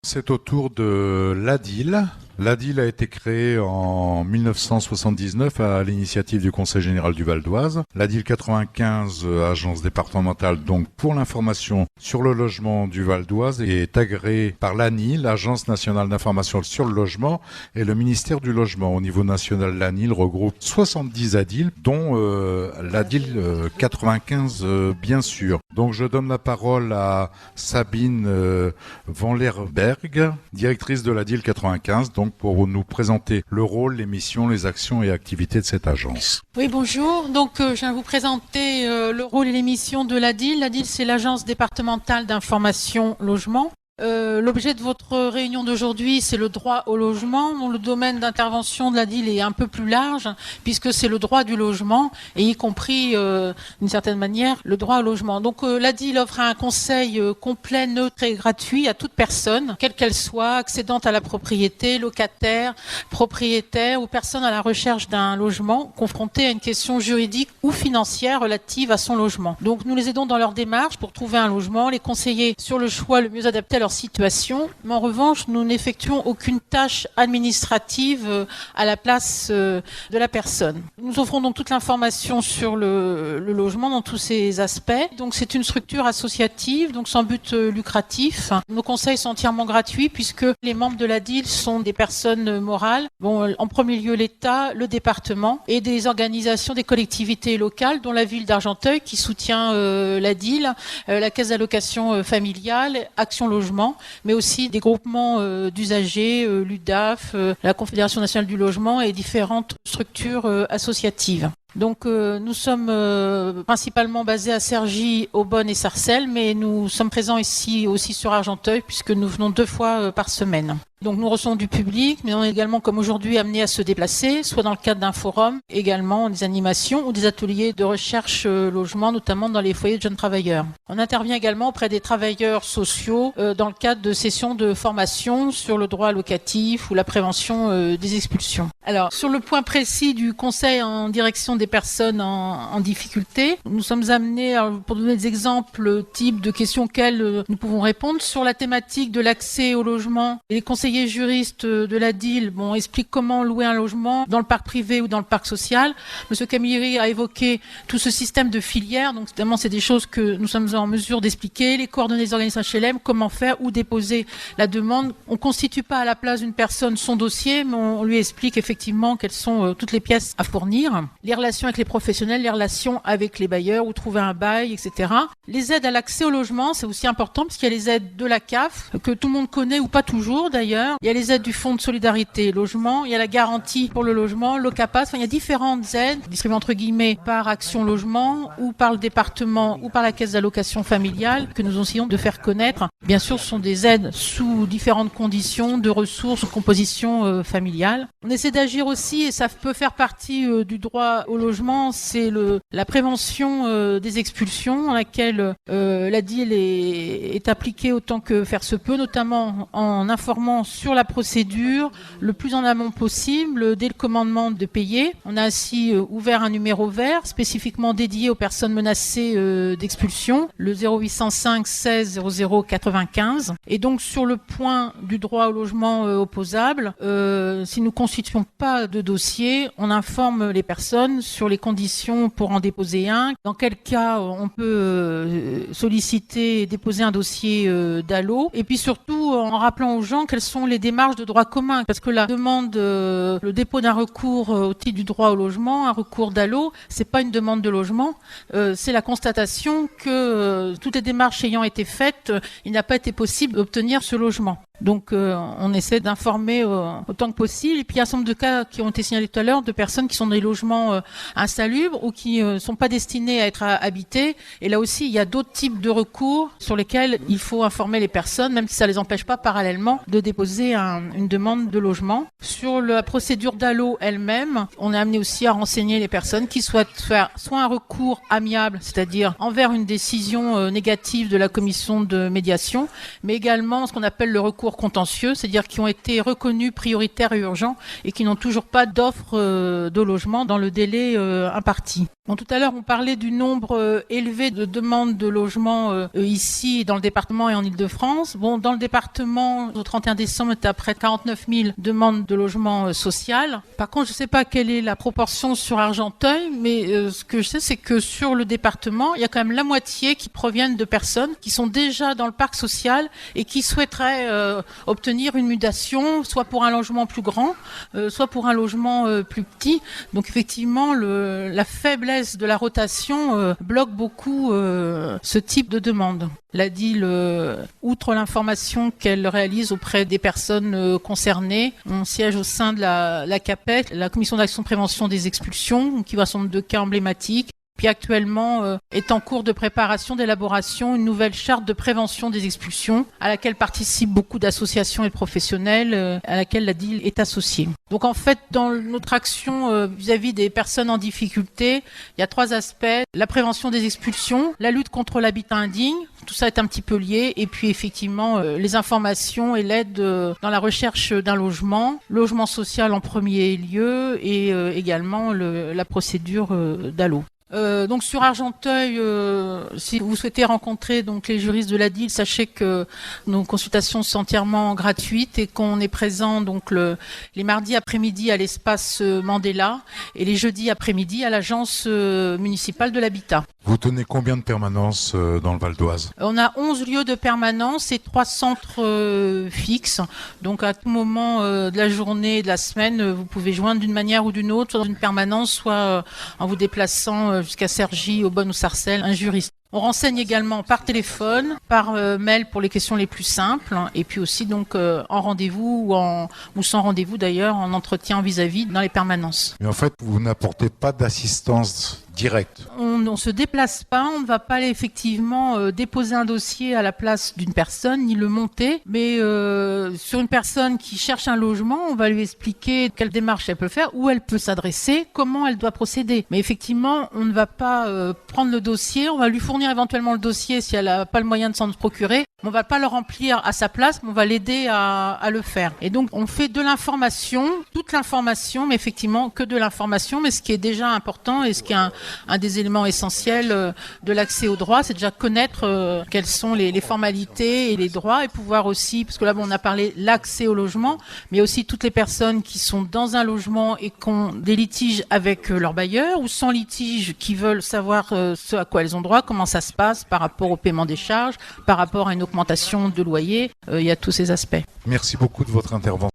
C'est au tour de l'ADIL. L'ADIL a été créée en 1979 à l'initiative du Conseil général du Val d'Oise. L'ADIL 95, agence départementale donc pour l'information sur le logement du Val d'Oise, est agréée par l'ANIL, l'Agence nationale d'information sur le logement, et le ministère du Logement. Au niveau national, l'ANIL regroupe 70 ADIL, dont l'ADIL 95 bien sûr. Donc je donne la parole à Sabine Van Lerberg, directrice de l'ADIL 95, donc pour nous présenter le rôle, les missions, les actions et activités de cette agence. Oui, bonjour. Donc, je viens vous présenter le rôle et les missions de l'ADIL. L'ADIL, c'est l'Agence départementale d'information logement. L'objet de votre réunion d'aujourd'hui, c'est le droit au logement, dont le domaine d'intervention de l'ADIL est un peu plus large, puisque c'est le droit du logement, et y compris, d'une certaine manière, le droit au logement. Donc l'ADIL offre un conseil complet, neutre et gratuit à toute personne, quelle qu'elle soit, accédante à la propriété, locataire, propriétaire ou personne à la recherche d'un logement, confrontée à une question juridique ou financière relative à son logement. Donc nous les aidons dans leur démarche pour trouver un logement, les conseiller sur le choix le mieux adapté à leur situation, mais en revanche, nous n'effectuons aucune tâche administrative à la place de la personne. Nous offrons donc toute l'information sur le logement dans tous ses aspects. Donc c'est une structure associative, donc sans but lucratif. Nos conseils sont entièrement gratuits puisque les membres de l'ADIL sont des personnes morales. Bon, en premier lieu l'État, le département et des organisations, des collectivités locales, dont la ville d'Argenteuil qui soutient l'ADIL, la caisse d'allocation familiale, Action Logement, mais aussi des groupements d'usagers, l'UDAF, la Confédération nationale du logement et différentes structures associatives. Donc nous sommes principalement basés à Cergy, Aubonne et Sarcelles, mais nous sommes présents ici aussi sur Argenteuil puisque nous venons 2 fois par semaine. Donc nous recevons du public, mais on est également, comme aujourd'hui, amenés à se déplacer, soit dans le cadre d'un forum, également des animations ou des ateliers de recherche logement, notamment dans les foyers de jeunes travailleurs. On intervient également auprès des travailleurs sociaux dans le cadre de sessions de formation sur le droit locatif ou la prévention des expulsions. Alors, sur le point précis du conseil en direction des personnes en difficulté, nous sommes amenés, pour donner des exemples types de questions auxquelles nous pouvons répondre, sur la thématique de l'accès au logement. Les conseillers juristes de l'ADIL expliquent comment louer un logement dans le parc privé ou dans le parc social. Monsieur Camilleri a évoqué tout ce système de filières, donc évidemment c'est des choses que nous sommes en mesure d'expliquer, les coordonnées des organismes HLM, comment faire, où déposer la demande. On ne constitue pas à la place d'une personne son dossier, mais on lui explique effectivement quelles sont toutes les pièces à fournir, les relations avec les professionnels, les relations avec les bailleurs, où trouver un bail, etc. Les aides à l'accès au logement, c'est aussi important parce qu'il y a les aides de la CAF, que tout le monde connaît ou pas toujours d'ailleurs. Il y a les aides du Fonds de solidarité logement, il y a la garantie pour le logement, l'OCAPAS, il y a différentes aides distribuées entre guillemets par Action Logement ou par le département ou par la caisse d'allocation familiale que nous essayons de faire connaître. Bien sûr, ce sont des aides sous différentes conditions de ressources ou composition familiale. On essaie d'agir aussi, et ça peut faire partie du droit au logement, c'est la prévention des expulsions, dans laquelle l'ADIL est appliquée autant que faire se peut, notamment en informant sur la procédure le plus en amont possible dès le commandement de payer. On a ainsi ouvert un numéro vert spécifiquement dédié aux personnes menacées d'expulsion, le 0805 16 00 95. Et donc sur le point du droit au logement opposable, si nous ne constituons pas de dossier, on informe les personnes sur les conditions pour en déposer un, dans quel cas on peut solliciter et déposer un dossier DALO, et puis surtout en rappelant aux gens quelles sont les démarches de droit commun, parce que la demande, le dépôt d'un recours au titre du droit au logement, un recours DALO, c'est pas une demande de logement, c'est la constatation que toutes les démarches ayant été faites, il n'a pas été possible d'obtenir ce logement. Donc on essaie d'informer autant que possible. Et puis il y a un certain nombre de cas qui ont été signalés tout à l'heure de personnes qui sont dans des logements insalubres ou qui sont pas destinés à être habités. Et là aussi, il y a d'autres types de recours sur lesquels il faut informer les personnes, même si ça les empêche pas parallèlement de déposer une demande de logement. Sur la procédure DALO elle-même, on est amené aussi à renseigner les personnes qui souhaitent faire soit un recours amiable, c'est-à-dire envers une décision négative de la commission de médiation, situation, mais également ce qu'on appelle le recours contentieux, c'est-à-dire qui ont été reconnus prioritaires et urgents et qui n'ont toujours pas d'offre de logement dans le délai imparti. Bon, tout à l'heure, on parlait du nombre élevé de demandes de logement ici dans le département et en Île-de-France. Bon, dans le département, au 31 décembre, c'était à près de 49 000 demandes de logement social. Par contre, je ne sais pas quelle est la proportion sur Argenteuil, mais ce que je sais, c'est que sur le département, il y a quand même la moitié qui proviennent de personnes qui sont déjà dans le parc social et qui souhaiteraient obtenir une mutation, soit pour un logement plus grand, soit pour un logement plus petit. Donc effectivement, la faiblesse de la rotation bloque beaucoup ce type de demande. La DIL, outre l'information qu'elle réalise auprès des personnes concernées, on siège au sein de la CAPEC, la Commission d'action de prévention des expulsions, qui va sur de cas emblématiques. Puis actuellement est en cours de préparation, d'élaboration, une nouvelle charte de prévention des expulsions à laquelle participent beaucoup d'associations et de professionnels, à laquelle la DIL est associée. Donc en fait, dans notre action vis-à-vis des personnes en difficulté, il y a 3 aspects. La prévention des expulsions, la lutte contre l'habitat indigne, tout ça est un petit peu lié, et puis effectivement les informations et l'aide dans la recherche d'un logement social en premier lieu, et également la procédure d'ALLO. Donc sur Argenteuil, si vous souhaitez rencontrer donc les juristes de la DIL, sachez que nos consultations sont entièrement gratuites et qu'on est présent donc les mardis après-midi à l'espace Mandela et les jeudis après-midi à l'agence municipale de l'habitat. Vous tenez combien de permanences dans le Val d'Oise ? On a 11 lieux de permanence et 3 centres fixes. Donc à tout moment de la journée et de la semaine, vous pouvez joindre d'une manière ou d'une autre, soit dans une permanence, soit en vous déplaçant jusqu'à Cergy, Aubonne ou Sarcelles, un juriste. On renseigne également par téléphone, par mail pour les questions les plus simples, et puis aussi donc en rendez-vous ou sans rendez-vous d'ailleurs, en entretien vis-à-vis dans les permanences. Mais en fait, vous n'apportez pas d'assistance directe. On ne se déplace pas, on ne va pas aller effectivement déposer un dossier à la place d'une personne, ni le monter, mais sur une personne qui cherche un logement, on va lui expliquer quelle démarche elle peut faire, où elle peut s'adresser, comment elle doit procéder. Mais effectivement, on ne va pas prendre le dossier, on va lui fournir éventuellement le dossier si elle n'a pas le moyen de s'en procurer. On ne va pas le remplir à sa place, mais on va l'aider à le faire. Et donc, on fait de l'information, toute l'information, mais effectivement que de l'information. Mais ce qui est déjà important et ce qui est un des éléments essentiels de l'accès au droit, c'est déjà connaître quelles sont les formalités et les droits et pouvoir aussi, parce que là, on a parlé l'accès au logement, mais aussi toutes les personnes qui sont dans un logement et qui ont des litiges avec leur bailleur ou sans litige, qui veulent savoir ce à quoi elles ont droit, comment ça se passe par rapport au paiement des charges, par rapport à une augmentation de loyer, il y a tous ces aspects. Merci beaucoup de votre intervention.